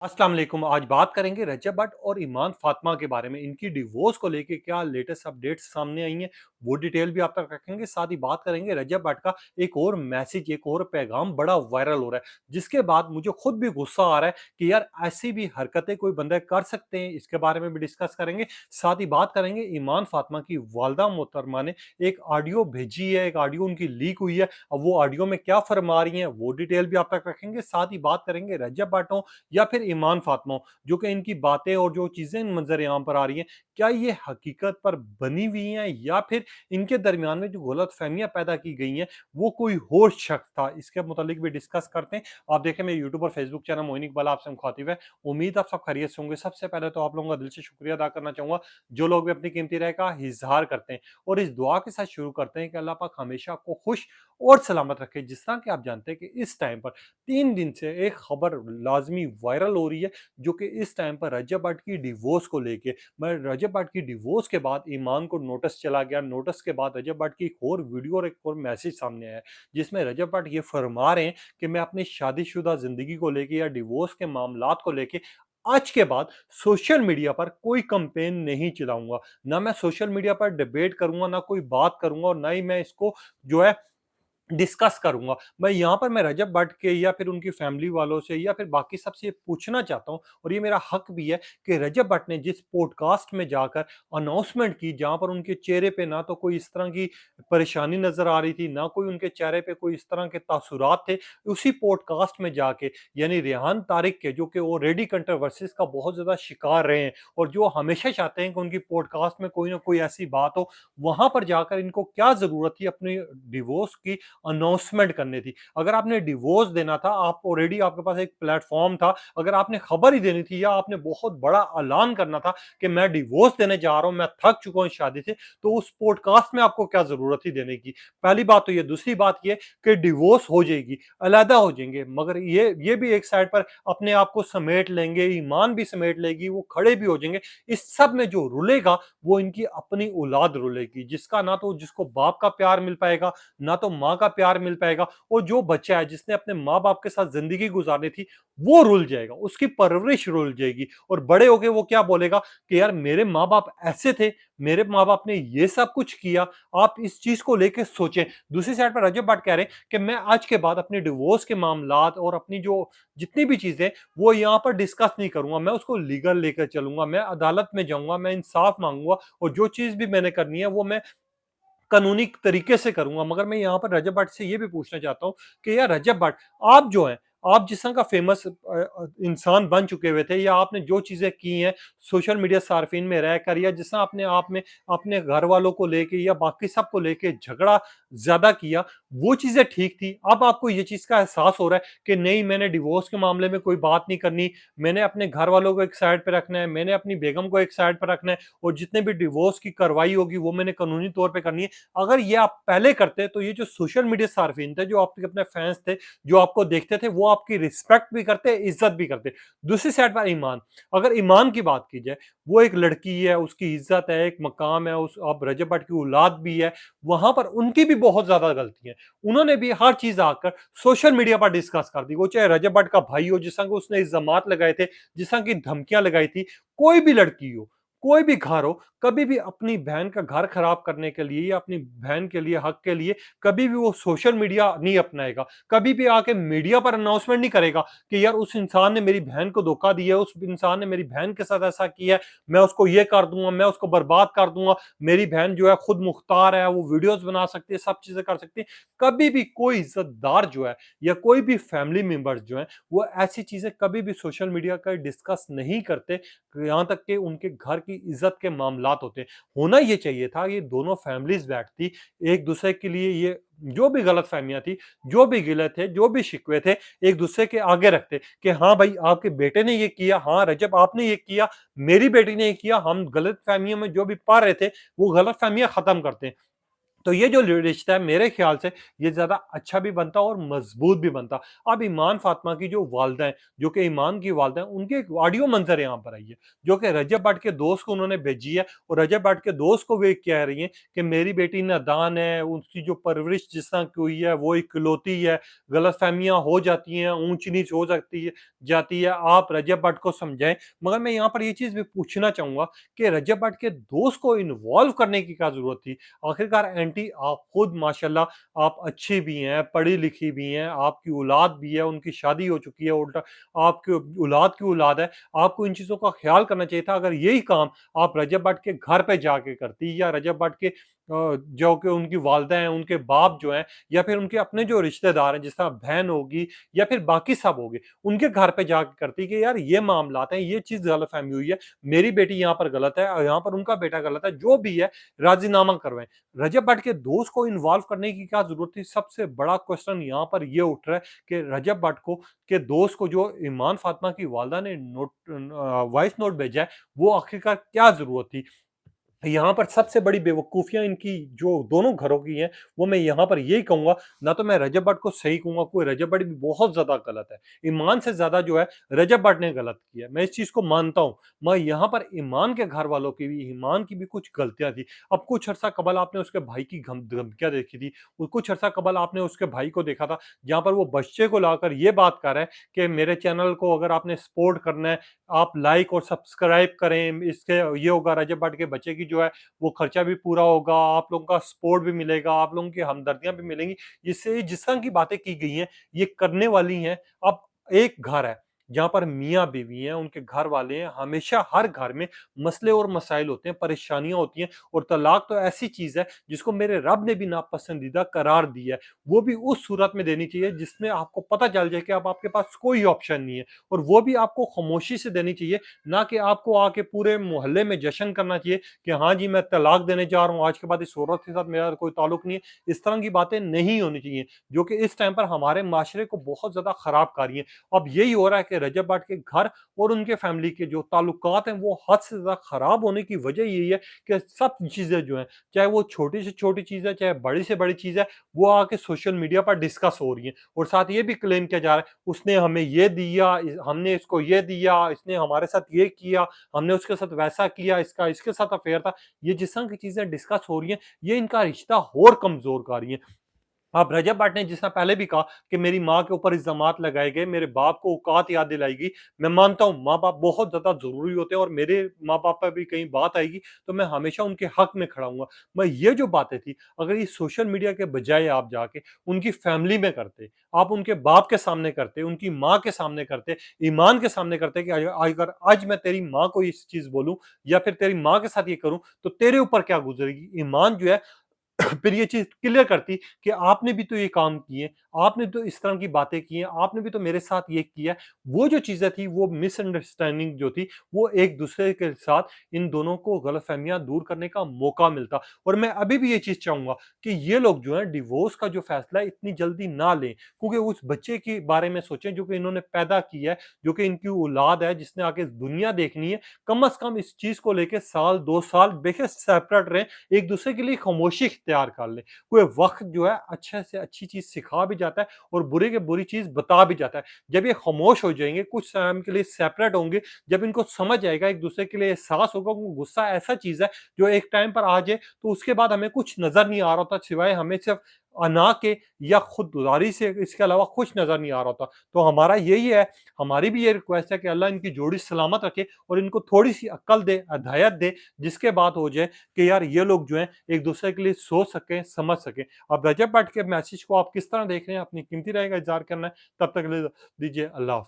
अस्सलाम वालेकुम। आज बात करेंगे रजब भट्ट और ईमान फातिमा के बारे में। इनकी डिवोर्स को लेके क्या लेटेस्ट अपडेट्स सामने आई हैं, वो डिटेल भी आप तक रखेंगे। साथ ही बात करेंगे रजब भट्ट का एक और मैसेज, एक और पैगाम बड़ा वायरल हो रहा है, जिसके बाद मुझे खुद भी गुस्सा आ रहा है कि यार ऐसी भी हरकतें कोई बंदे कर सकते हैं। इसके बारे में भी डिस्कस करेंगे। साथ ही बात करेंगे ईमान फातिमा की वालिदा मोहतरमा ने एक ऑडियो भेजी है, एक ऑडियो उनकी लीक हुई है। अब वो ऑडियो में क्या फरमा रही हैं, वो डिटेल भी आप तक रखेंगे। साथ ही बात करेंगे रजब भट्ट हो या फिर ईमान फातिमा, जो कि इनकी बातें और जो चीज़ें मंज़र आम पर आ रही हैं, क्या ये हकीकत पर बनी हुई हैं या फिर इनके दरमियान में जो गलतफ़हमियाँ पैदा की गई हैं, वो कोई और शख्स था? इसके मुतालिक भी डिस्कस करते हैं। आप देखें, मेरे यूट्यूब और फेसबुक चैनल मोइन इकबाल आपसे मुखातिब है। उम्मीद आप सब खैरियत से होंगे। सबसे पहले तो आप लोगों का दिल से शुक्रिया अदा करना चाहूँगा, जो लोग भी अपनी कीमती राय का इज़हार करते हैं। और इस दुआ के साथ शुरू करते हैं कि अल्लाह पाक हमेशा आपको खुश और सलामत रखे। जिस तरह कि आप जानते हैं कि इस टाइम पर 3 दिन से एक खबर लाज़मी वायरल हो रही है, जो कि इस टाइम पर रजब भट्ट की डिवोर्स को लेके। मैं रजब भट्ट की डिवोर्स के बाद ईमान को नोटिस चला गया। नोटिस के बाद रजब भट्ट की एक और वीडियो और एक और मैसेज सामने आया है, जिसमें रजब भट्ट ये फरमा रहे हैं कि मैं अपनी शादीशुदा ज़िंदगी को लेके या डिवोर्स के मामलात को लेके आज के बाद सोशल मीडिया पर कोई कैंपेन नहीं चलाऊँगा। ना मैं सोशल मीडिया पर डिबेट करूँगा, ना कोई बात करूँगा और ना ही मैं इसको जो है डिस्कस करूँगा। मैं रजब भट्ट के या फिर उनकी फैमिली वालों से या फिर बाकी सबसे ये पूछना चाहता हूँ, और ये मेरा हक भी है कि रजब भट्ट ने जिस पॉडकास्ट में जाकर अनाउंसमेंट की, जहाँ पर उनके चेहरे पे ना तो कोई इस तरह की परेशानी नज़र आ रही थी, ना कोई उनके चेहरे पे कोई इस तरह के तासुरात थे। उसी पॉडकास्ट में जाके, यानी रेहान तारिक के, जो कि ऑलरेडी कंट्रोवर्सीज़ का बहुत ज़्यादा शिकार रहे हैं और जो हमेशा चाहते हैं कि उनकी पॉडकास्ट में कोई ना कोई ऐसी बात हो, वहाँ पर जाकर इनको क्या ज़रूरत थी अपनी डिवोर्स की अनाउंसमेंट करनी थी। अगर आपने डिवोर्स देना था, आप ऑलरेडी आपके पास एक प्लेटफ़ॉर्म था। अगर आपने खबर ही देनी थी या आपने बहुत बड़ा ऐलान करना था कि मैं डिवोर्स देने जा रहा हूँ, मैं थक चुका हूँ इस शादी से, तो उस पॉडकास्ट में आपको क्या ज़रूरत थी देने की? पहली बात तो ये। दूसरी बात ये कि डिवोर्स हो जाएगी, अलहदा हो जाएँगे, मगर ये भी एक साइड पर अपने आप को समेट लेंगे, ईमान भी समेट लेगी, वो खड़े भी हो जाएँगे। इस सब में जो रुलेगा, वो इनकी अपनी औलाद रुलेगी, जिसका ना तो जिसको बाप का प्यार मिल पाएगा, ना तो माँ का प्यार मिल पाएगा, और जो बच्चा है जिसने अपने माँ-बाप के साथ ज़िंदगी गुज़ारनी थी, वो रुल जाएगा, उसकी परवरिश रुल जाएगी और बड़े होके वो क्या बोलेगा कि यार मेरे माँ-बाप ऐसे थे, मेरे माँ-बाप ने ये सब कुछ किया। आप इस चीज़ को लेके सोचें। दूसरी साइड पर रजब भट्ट कह रहे हैं कि मैं आज के बाद अपने डिवोर्स के मामलात और अपनी जो जितनी भी चीज़ें, वो यहाँ पर डिस्कस नहीं करूँगा, मैं उसको लीगल लेकर चलूँगा, मैं अदालत में जाऊँगा, मैं इंसाफ माँगूँगा और जो चीज़ भी मैंने करनी है, वो मैं कानूनी तरीके से करूँगा। मगर मैं यहाँ पर रजब भट्ट से ये भी पूछना चाहता हूँ कि यार रजब भट्ट, आप जो हैं, आप जिस तरह का फ़ेमस इंसान बन चुके हुए थे, या आपने जो चीज़ें की हैं सोशल मीडिया सार्फिन में रहकर, या जिस तरह अपने आप में अपने घर वालों को लेके या बाकी सब को लेके झगड़ा ज़्यादा किया, वो चीज़ें ठीक थी। अब आपको ये चीज़ का एहसास हो रहा है कि नहीं, मैंने डिवोर्स के मामले में कोई बात नहीं करनी, मैंने अपने घर वालों को एक साइड पे रखना है, मैंने अपनी बेगम को एक साइड पे रखना है और जितने भी डिवोर्स की कार्रवाई होगी, वो मैंने कानूनी तौर पे करनी है। अगर ये आप पहले करते, तो ये जो सोशल मीडिया सार्फिन थे, जो आपके अपने फैंस थे, जो आपको देखते थे, वो आपकी रिस्पेक्ट भी करते, इज्जत भी करते। दूसरी साइड पर ईमान, अगर ईमान की बात की जाए, वो एक लड़की है, उसकी इज्जत है, एक मकाम है, उस अब रजब भट्ट की औलाद भी है, वहां पर उनकी भी बहुत ज्यादा गलती है। उन्होंने भी हर चीज आकर सोशल मीडिया पर डिस्कस कर दी, वो चाहे रजब भट्ट का भाई हो, जिस तरह के उसने इल्जामात लगाए थे, जिस तरह की धमकियां लगाई थी, कोई भी लड़की हो, कोई भी घर हो, कभी भी अपनी बहन का घर खराब करने के लिए या अपनी बहन के लिए, हक के लिए, कभी भी वो सोशल मीडिया नहीं अपनाएगा। कभी भी आके मीडिया पर अनाउंसमेंट नहीं करेगा कि यार उस इंसान ने मेरी बहन को धोखा दिया है, उस इंसान ने मेरी बहन के साथ ऐसा किया है, मैं उसको ये कर दूंगा, मैं उसको बर्बाद कर दूंगा, मेरी बहन जो है खुद मुख्तार है, वो वीडियोस बना सकती है, सब चीजें कर सकती है। कभी भी कोई इज्जतदार जो है या कोई भी फैमिली मेंबर्स जो है, वो ऐसी चीजें कभी भी सोशल मीडिया का डिस्कस नहीं करते, यहाँ तक कि उनके घर की इज्जत के मामलात होते हैं। होना ये चाहिए था, ये दोनों फैमिलीज बैठती, एक दूसरे के लिए ये जो भी गलतफहमियां थी, जो भी गिले थे, जो भी शिकवे थे, एक दूसरे के आगे रखते कि हाँ भाई, आपके बेटे ने ये किया, हाँ रजब आपने ये किया, मेरी बेटी ने ये किया, हम गलत फहमियों में जो भी पा रहे थे, वो गलत फहमियां खत्म करते हैं। तो ये जो रिश्ता है मेरे ख़्याल से ये ज़्यादा अच्छा भी बनता और मज़बूत भी बनता। अब ईमान फ़ातिमा की जो वालिदा हैं, जो कि ईमान की वालिदा हैं, उनकी एक ऑडियो मंज़र यहाँ पर आई है, जो कि रजब भट्ट के दोस्त को उन्होंने भेजी है और रजब भट्ट के दोस्त को वे कह रही हैं कि मेरी बेटी नादान है, उसकी जो परवरिश जिस तरह की हुई है वो इकलौती है, गलतफ़हमियाँ हो जाती हैं, ऊँच-नीच हो सकती है जाती है, आप रजब भट्ट को समझाएँ। मगर मैं यहाँ पर ये चीज़ भी पूछना चाहूँगा कि रजब भट्ट के दोस्त को इन्वॉल्व करने की क्या ज़रूरत थी? आखिरकार आंटी आप खुद माशाल्लाह आप अच्छी भी हैं, पढ़ी-लिखी भी हैं, आपकी औलाद भी है, उनकी शादी हो चुकी है, उल्टा आपकी औलाद की औलाद है। आपको इन चीज़ों का ख़्याल करना चाहिए था। अगर यही काम आप रजब भट्ट के घर पे जाके करती या रजब भट्ट के जो कि उनकी वालिदा हैं, उनके बाप जो हैं या फिर उनके अपने जो रिश्तेदार हैं, जिस तरह बहन होगी या फिर बाकी सब हो गए, उनके घर पे जाके करती कि यार ये मामलात हैं, ये चीज़ गलतफ़हमी हुई है, मेरी बेटी यहाँ पर गलत है और यहाँ पर उनका बेटा गलत है, जो भी है राज़ीनामा करवाएँ। रजब भट्ट के दोस्त को इन्वॉल्व करने की क्या ज़रूरत थी? सबसे बड़ा क्वेश्चन यहाँ पर ये उठ रहा है कि रजब भट्ट को के दोस्त को जो ईमान फ़ातिमा की वालिदा ने वॉइस नोट भेजा है, वो आखिरकार क्या ज़रूरत थी? यहाँ पर सबसे बड़ी बेवकूफ़ियाँ इनकी जो दोनों घरों की हैं, वो मैं यहाँ पर यही कहूँगा, ना तो मैं रजब भट्ट को सही कहूँगा, कोई रजब भट्ट भी बहुत ज़्यादा गलत है। ईमान से ज़्यादा जो है रजब भट्ट ने गलत किया है, मैं इस चीज़ को मानता हूँ। मैं यहाँ पर ईमान के घर वालों की भी, ईमान की भी कुछ गलतियाँ थी। अब कुछ अर्सा कबल आपने उसके भाई की धमकियाँ देखी थी, कुछ अर्सा कबल आपने उसके भाई को देखा था, जहाँ पर वो बच्चे को लाकर ये बात कर रहा है कि मेरे चैनल को अगर आपने सपोर्ट करना है, आप लाइक और सब्सक्राइब करें, इससे ये होगा रजब भट्ट के बच्चे की जो है वो खर्चा भी पूरा होगा, आप लोगों का सपोर्ट भी मिलेगा, आप लोगों की हमदर्दियाँ भी मिलेंगी। इससे जिस तरह की बातें की गई हैं, ये करने वाली हैं। अब एक घर है, जहाँ पर मियाँ-बीवी हैं, उनके घर वाले हैं, हमेशा हर घर में मसले और मसाइल होते हैं, परेशानियाँ होती हैं और तलाक तो ऐसी चीज़ है, जिसको मेरे रब ने भी नापसंदीदा करार दिया है। वो भी उस सूरत में देनी चाहिए, जिसमें आपको पता चल जाए कि अब आपके पास कोई ऑप्शन नहीं है और वो भी आपको खामोशी से देनी चाहिए, ना कि आपको आके पूरे मोहल्ले में जश्न करना चाहिए कि हाँ जी, मैं तलाक देने जा रहा हूँ, आज के बाद इस औरत के साथ मेरा कोई ताल्लुक नहीं है। इस तरह की बातें नहीं होनी चाहिए, जो कि इस टाइम पर हमारे माशरे को बहुत ज़्यादा खराब कर रही हैं। अब यही हो रहा है कि रजब भट्ट के घर और उनके फैमिली के जो ताल्लुकात हैं, वो हद से ज़्यादा खराब होने की वजह यही है कि सब चीज़ें जो हैं, चाहे वो छोटी से छोटी चीज़ है, चाहे बड़ी से बड़ी चीज़ है, वो आके सोशल मीडिया पर डिस्कस हो रही हैं और साथ ये भी क्लेम किया जा रहा है, उसने हमें ये दिया, हमने इसको ये दिया, इसने हमारे साथ ये किया, हमने उसके साथ वैसा किया, इसका इसके साथ अफेयर था। ये जिस तरह की चीज़ें डिस्कस हो रही हैं, ये इनका रिश्ता और कमज़ोर कर रही हैं। अब रजब भट्ट ने जिस तरह पहले भी कहा कि मेरी माँ के ऊपर इल्ज़ामात लगाए गए, मेरे बाप को औकात याद दिलाई गई। मैं मानता हूँ माँ-बाप बहुत ज़्यादा ज़रूरी होते हैं और मेरे माँ-बाप पे भी कहीं बात आएगी तो मैं हमेशा उनके हक में खड़ा हूँगा। मैं ये जो बातें थी, अगर ये सोशल मीडिया के बजाय आप जाके उनकी फैमिली में करते, आप उनके बाप के सामने करते, उनकी माँ के सामने करते, ईमान के सामने करते कि अगर आज मैं तेरी माँ को इस चीज़ बोलूँ या फिर तेरी माँ के साथ ये करूँ, तो तेरे ऊपर क्या गुज़रेगी? ईमान जो है फिर ये चीज़ क्लियर करती कि आपने भी तो ये काम किए, आपने तो इस तरह की बातें की हैं, आपने भी तो मेरे साथ ये किया है। वो जो चीज़ें थी, वो मिसअंडरस्टैंडिंग जो थी, वो एक-दूसरे के साथ इन दोनों को गलतफ़हमियाँ दूर करने का मौका मिलता और मैं अभी भी ये चीज़ चाहूँगा कि ये लोग जो हैं डिवोर्स का जो फ़ैसला है इतनी जल्दी ना लें, क्योंकि उस बच्चे के बारे में सोचें जो कि इन्होंने पैदा किया है, जो कि इनकी औलाद है, जिसने आगे दुनिया देखनी है। कम से कम इस चीज़ को लेके साल, 2 साल बेशक सेपरेट रहें, एक-दूसरे के लिए खामोशी इख्तियार कर लें। कोई वक़्त जो है अच्छे से अच्छी चीज़ सिखा भी जाता है और बुरे के बुरी चीज़ बता भी जाता है। जब ये खामोश हो जाएँगे, कुछ टाइम के लिए सेपरेट होंगे, जब इनको समझ आएगा, एक-दूसरे के लिए एहसास होगा वो गुस्सा ऐसा चीज़ है जो एक टाइम पर आ जाए तो उसके बाद हमें कुछ नज़र नहीं आ रहा होता सिवाय हमें सिर्फ़ अना के या खुददारी से इसके अलावा कुछ नज़र नहीं आ रहा होता। तो हमारा यही है, हमारी भी ये रिक्वेस्ट है कि अल्लाह इनकी जोड़ी सलामत रखे और इनको थोड़ी-सी अक्ल दे, हिदायत दे, जिसके बाद हो जाए कि यार ये लोग जो हैं एक-दूसरे के लिए सोच सकें, समझ सकें। अब रजब भट्ट के मैसेज को आप किस तरह देख रहे हैं? अपनी कीमती राय का इज़हार करना है। तब तक के लिए दीजिए अल्लाह हाफ़िज़।